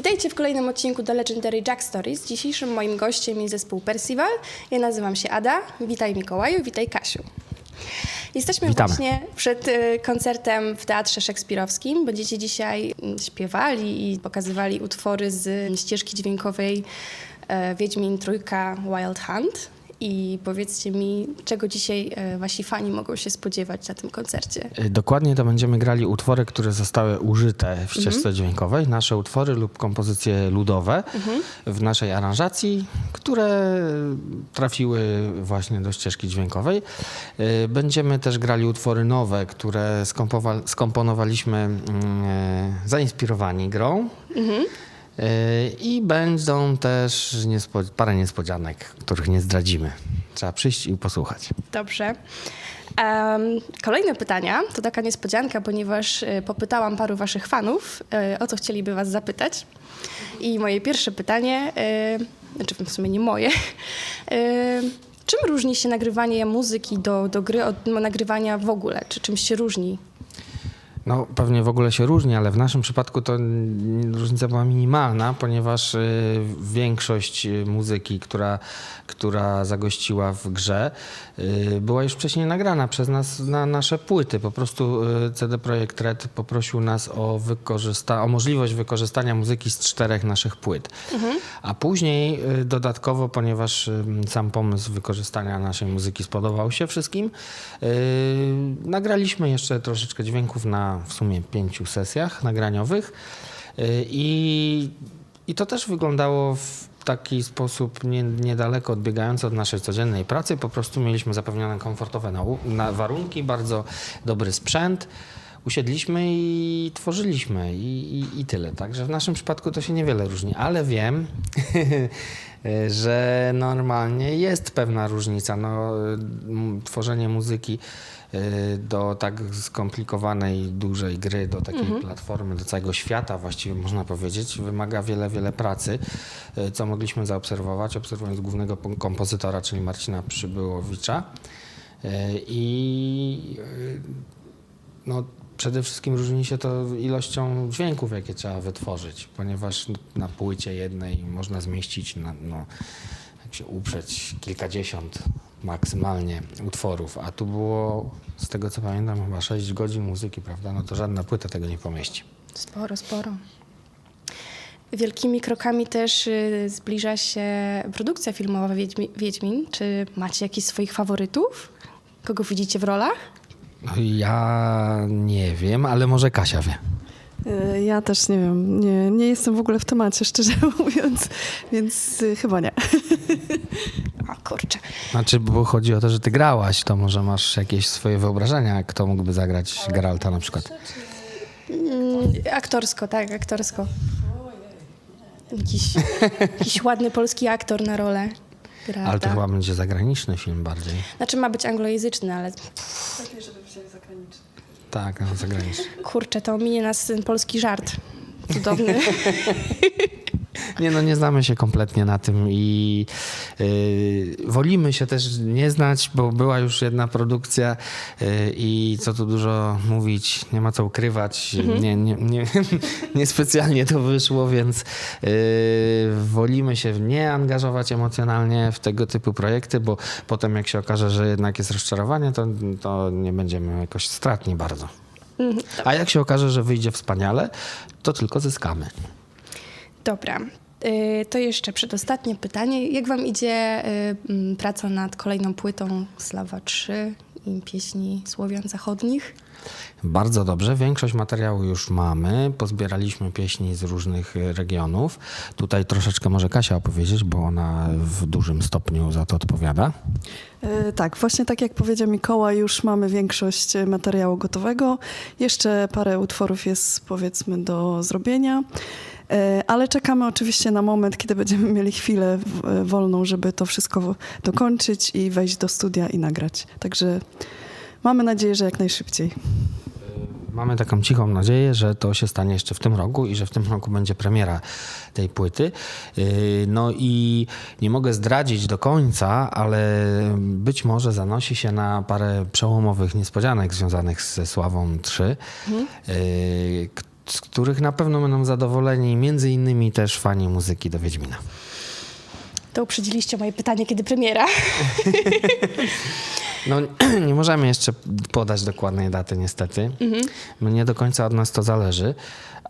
Witajcie w kolejnym odcinku The Legendary Jack Stories. Dzisiejszym moim gościem jest zespół Percival. Ja nazywam się Ada. Witaj Mikołaju, witaj Kasiu. Jesteśmy właśnie przed koncertem w Teatrze Szekspirowskim. Będziecie dzisiaj śpiewali i pokazywali utwory z ścieżki dźwiękowej Wiedźmin Trójka Wild Hunt. I powiedzcie mi, czego dzisiaj wasi fani mogą się spodziewać na tym koncercie? Dokładnie to będziemy grali utwory, które zostały użyte w ścieżce dźwiękowej. Nasze utwory lub kompozycje ludowe w naszej aranżacji, które trafiły właśnie do ścieżki dźwiękowej. Będziemy też grali utwory nowe, które skomponowaliśmy zainspirowani grą. I będą też parę niespodzianek, których nie zdradzimy. Trzeba przyjść i posłuchać. Dobrze. Kolejne pytania to taka niespodzianka, ponieważ popytałam paru waszych fanów, o co chcieliby was zapytać. I moje pierwsze pytanie, znaczy w sumie nie moje, czym różni się nagrywanie muzyki do gry od nagrywania w ogóle? Czy czymś się różni? No pewnie w ogóle się różni, ale w naszym przypadku to różnica była minimalna, ponieważ większość muzyki, która zagościła w grze, była już wcześniej nagrana przez nas na nasze płyty. Po prostu CD Projekt Red poprosił nas o możliwość wykorzystania muzyki z 4 naszych płyt. A później dodatkowo, ponieważ sam pomysł wykorzystania naszej muzyki spodobał się wszystkim, nagraliśmy jeszcze troszeczkę dźwięków na w sumie 5 sesjach nagraniowych i to też wyglądało w taki sposób niedaleko odbiegający od naszej codziennej pracy. Po prostu mieliśmy zapewnione komfortowe warunki, bardzo dobry sprzęt. Usiedliśmy i tworzyliśmy i tyle. Także w naszym przypadku to się niewiele różni, ale wiem, że normalnie jest pewna różnica. No, tworzenie muzyki do tak skomplikowanej, dużej gry, do takiej platformy, do całego świata właściwie można powiedzieć, wymaga wiele pracy, co mogliśmy zaobserwować, obserwując głównego kompozytora, czyli Marcina Przybyłowicza. I no, przede wszystkim różni się to ilością dźwięków, jakie trzeba wytworzyć, ponieważ na płycie jednej można zmieścić, jak się uprzeć, kilkadziesiąt maksymalnie utworów, a tu było, z tego co pamiętam, chyba 6 godzin muzyki, prawda? No to żadna płyta tego nie pomieści. Sporo. Wielkimi krokami też zbliża się produkcja filmowa Wiedźmin. Czy macie jakichś swoich faworytów? Kogo widzicie w rolach? No, ja nie wiem, ale może Kasia wie. Ja też nie wiem. Nie jestem w ogóle w temacie, szczerze mówiąc, więc chyba nie. O kurczę. Znaczy, bo chodzi o to, że ty grałaś, to może masz jakieś swoje wyobrażenia, kto mógłby zagrać Geralta na przykład. Aktorsko. Jakiś ładny polski aktor na rolę Geralta. Ale to chyba będzie zagraniczny film bardziej. Znaczy ma być anglojęzyczny, ale Lepiej, żeby wzięli zagraniczny. Tak, no, zagraniczny. kurczę, to minie nas ten polski żart. Cudowny. Nie znamy się kompletnie na tym i wolimy się też nie znać, bo była już jedna produkcja i co tu dużo mówić, nie ma co ukrywać, niespecjalnie to wyszło, więc wolimy się nie angażować emocjonalnie w tego typu projekty, bo potem jak się okaże, że jednak jest rozczarowanie, to nie będziemy jakoś stratni bardzo. A jak się okaże, że wyjdzie wspaniale, to tylko zyskamy. Dobra. To jeszcze przedostatnie pytanie. Jak wam idzie praca nad kolejną płytą Slawa 3 i pieśni Słowian Zachodnich? Bardzo dobrze. Większość materiału już mamy. Pozbieraliśmy pieśni z różnych regionów. Tutaj troszeczkę może Kasia opowiedzieć, bo ona w dużym stopniu za to odpowiada. Tak, właśnie tak jak powiedział Mikołaj, już mamy większość materiału gotowego. Jeszcze parę utworów jest, powiedzmy, do zrobienia. Ale czekamy oczywiście na moment, kiedy będziemy mieli chwilę wolną, żeby to wszystko dokończyć i wejść do studia i nagrać. Także mamy nadzieję, że jak najszybciej. Mamy taką cichą nadzieję, że to się stanie jeszcze w tym roku i że w tym roku będzie premiera tej płyty. No i nie mogę zdradzić do końca, ale być może zanosi się na parę przełomowych niespodzianek związanych ze Sławą 3, z których na pewno będą zadowoleni między innymi też fani muzyki do Wiedźmina. To uprzedziliście moje pytanie, kiedy premiera. No nie możemy jeszcze podać dokładnej daty niestety. Nie do końca od nas to zależy,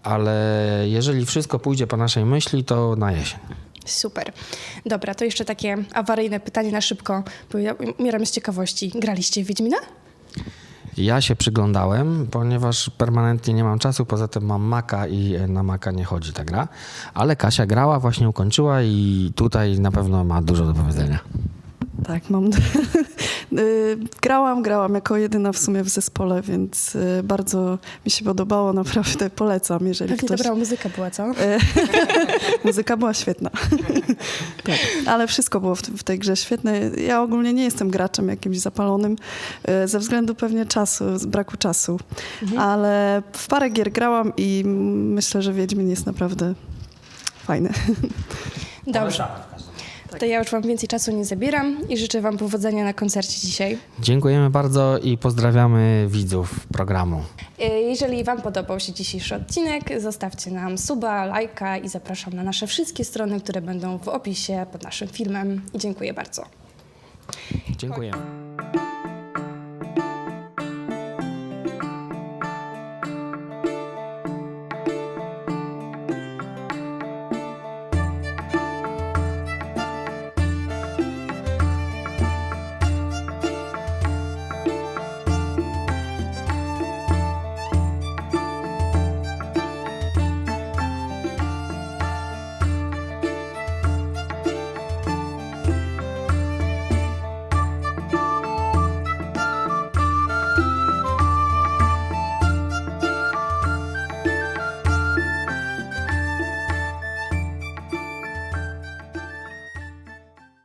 ale jeżeli wszystko pójdzie po naszej myśli, to na jesień. Super. Dobra, to jeszcze takie awaryjne pytanie na szybko. Umieram z ciekawości. Graliście w Wiedźmina? Ja się przyglądałem, ponieważ permanentnie nie mam czasu, poza tym mam Maca i na Maca nie chodzi ta gra, ale Kasia grała, właśnie ukończyła i tutaj na pewno ma dużo do powiedzenia. Tak, mam. Grałam jako jedyna w sumie w zespole, więc bardzo mi się podobało, naprawdę polecam, jeżeli Pewnie ktoś... dobra muzyka była, co? Muzyka była świetna. Tak, ale wszystko było w tej grze świetne. Ja ogólnie nie jestem graczem jakimś zapalonym, ze względu pewnie czasu, z braku czasu, ale w parę gier grałam i myślę, że Wiedźmin jest naprawdę fajny. Dobrze. To ja już wam więcej czasu nie zabieram i życzę wam powodzenia na koncercie dzisiaj. Dziękujemy bardzo i pozdrawiamy widzów programu. Jeżeli wam podobał się dzisiejszy odcinek, zostawcie nam suba, lajka i zapraszam na nasze wszystkie strony, które będą w opisie pod naszym filmem. I dziękuję bardzo. Dziękujemy.